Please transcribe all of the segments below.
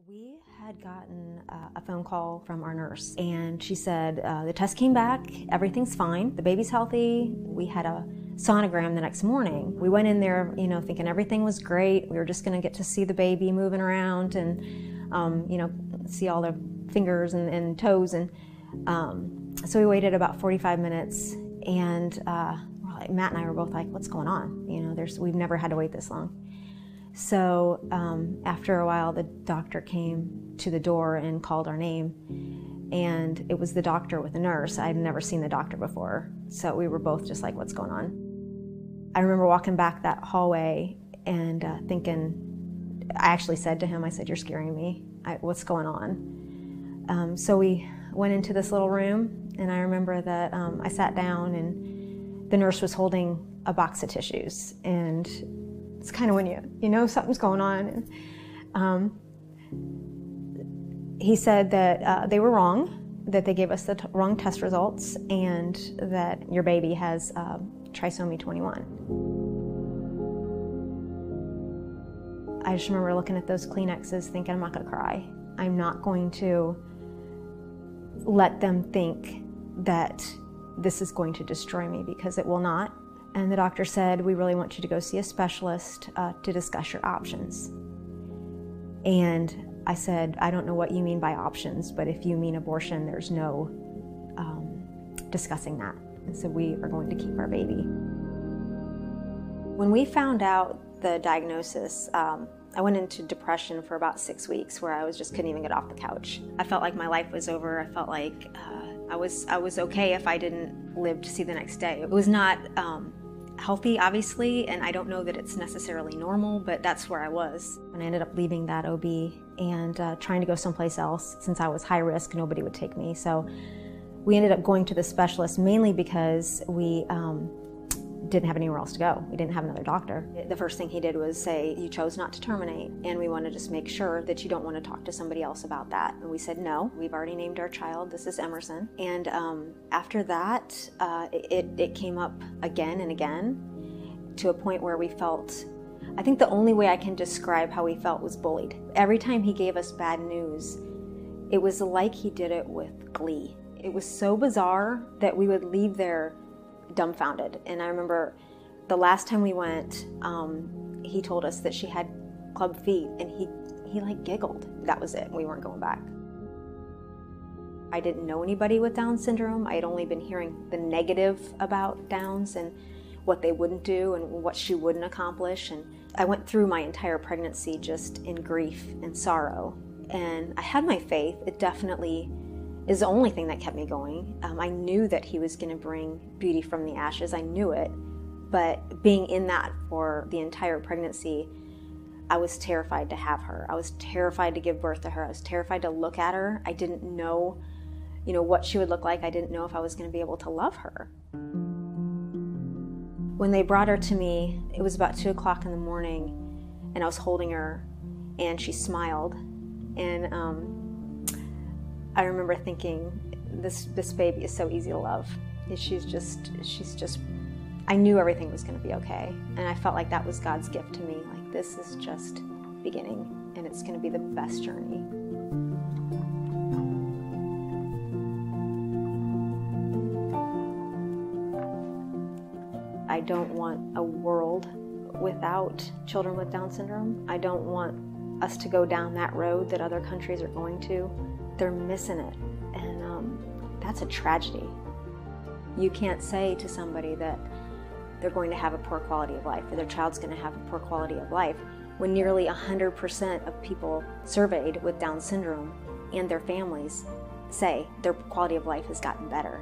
We had gotten a phone call from our nurse, and she said, the test came back, everything's fine, the baby's healthy. We had a sonogram the next morning. We went in there, thinking everything was great. We were just gonna get to see the baby moving around and, see all the fingers and toes. And so we waited about 45 minutes, and Matt and I were both like, what's going on? We've never had to wait this long. So after a while, the doctor came to the door and called our name, and it was the doctor with the nurse. I'd never seen the doctor before, so we were both just like, what's going on? I remember walking back that hallway and thinking, I actually said to him, I said, you're scaring me. What's going on? So we went into this little room, and I remember that I sat down, and the nurse was holding a box of tissues, and it's kind of when you know something's going on. And, he said that they were wrong, that they gave us the wrong test results, and that your baby has trisomy 21. I just remember looking at those Kleenexes thinking, I'm not going to cry. I'm not going to let them think that this is going to destroy me, because it will not. And the doctor said, we really want you to go see a specialist to discuss your options. And I said, I don't know what you mean by options, but if you mean abortion, there's no discussing that. And so we are going to keep our baby. When we found out the diagnosis, I went into depression for about 6 weeks, where I just couldn't even get off the couch. I felt like my life was over. I felt like I was okay if I didn't live to see the next day. It was not healthy, obviously, and I don't know that it's necessarily normal, but that's where I was. And I ended up leaving that OB and trying to go someplace else. Since I was high risk, nobody would take me. So we ended up going to the specialist mainly because we didn't have anywhere else to go. We didn't have another doctor. The first thing he did was say, you chose not to terminate, and we want to just make sure that you don't want to talk to somebody else about that. And we said, no, we've already named our child. This is Emerson. And after that, it came up again and again, to a point where we felt, I think the only way I can describe how we felt was bullied. Every time he gave us bad news, it was like he did it with glee. It was so bizarre that we would leave there dumbfounded. And I remember the last time we went, he told us that she had club feet, and he like giggled. That was it. We weren't going back. I didn't know anybody with Down syndrome. I had only been hearing the negative about Downs and what they wouldn't do and what she wouldn't accomplish. And I went through my entire pregnancy just in grief and sorrow. And I had my faith. It definitely is the only thing that kept me going. I knew that he was going to bring beauty from the ashes. I knew it. But being in that for the entire pregnancy, I was terrified to have her. I was terrified to give birth to her. I was terrified to look at her. I didn't know, what she would look like. I didn't know if I was going to be able to love her. When they brought her to me, it was about 2 o'clock in the morning, and I was holding her, and she smiled. And I remember thinking, this baby is so easy to love. She's just, I knew everything was going to be okay. And I felt like that was God's gift to me. Like, this is just beginning, and it's going to be the best journey. I don't want a world without children with Down syndrome. I don't want us to go down that road that other countries are going to. They're missing it, and that's a tragedy. You can't say to somebody that they're going to have a poor quality of life, or their child's going to have a poor quality of life, when nearly 100% of people surveyed with Down syndrome and their families say their quality of life has gotten better.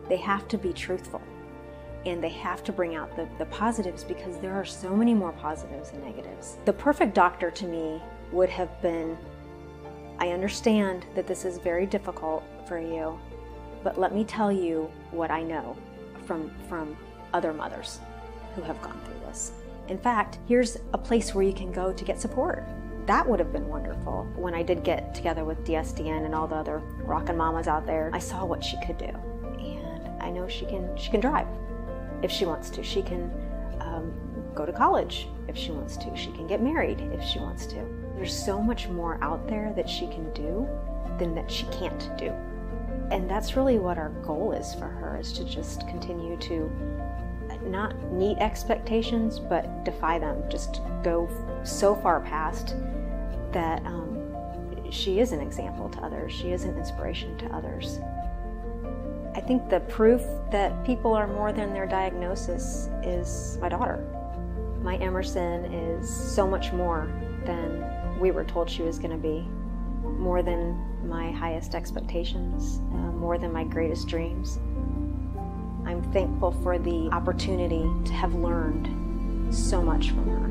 They have to be truthful, and they have to bring out the positives, because there are so many more positives than negatives. The perfect doctor to me would have been, I understand that this is very difficult for you, but let me tell you what I know from other mothers who have gone through this. In fact, here's a place where you can go to get support. That would have been wonderful. When I did get together with DSDN and all the other rockin' mamas out there, I saw what she could do. And I know she can drive if she wants to. She can go to college if she wants to. She can get married if she wants to. There's so much more out there that she can do than that she can't do. And that's really what our goal is for her, is to just continue to not meet expectations, but defy them. Just go so far past that she is an example to others. She is an inspiration to others. I think the proof that people are more than their diagnosis is my daughter. My Emerson is so much more than we were told she was going to be, more than my highest expectations, more than my greatest dreams. I'm thankful for the opportunity to have learned so much from her.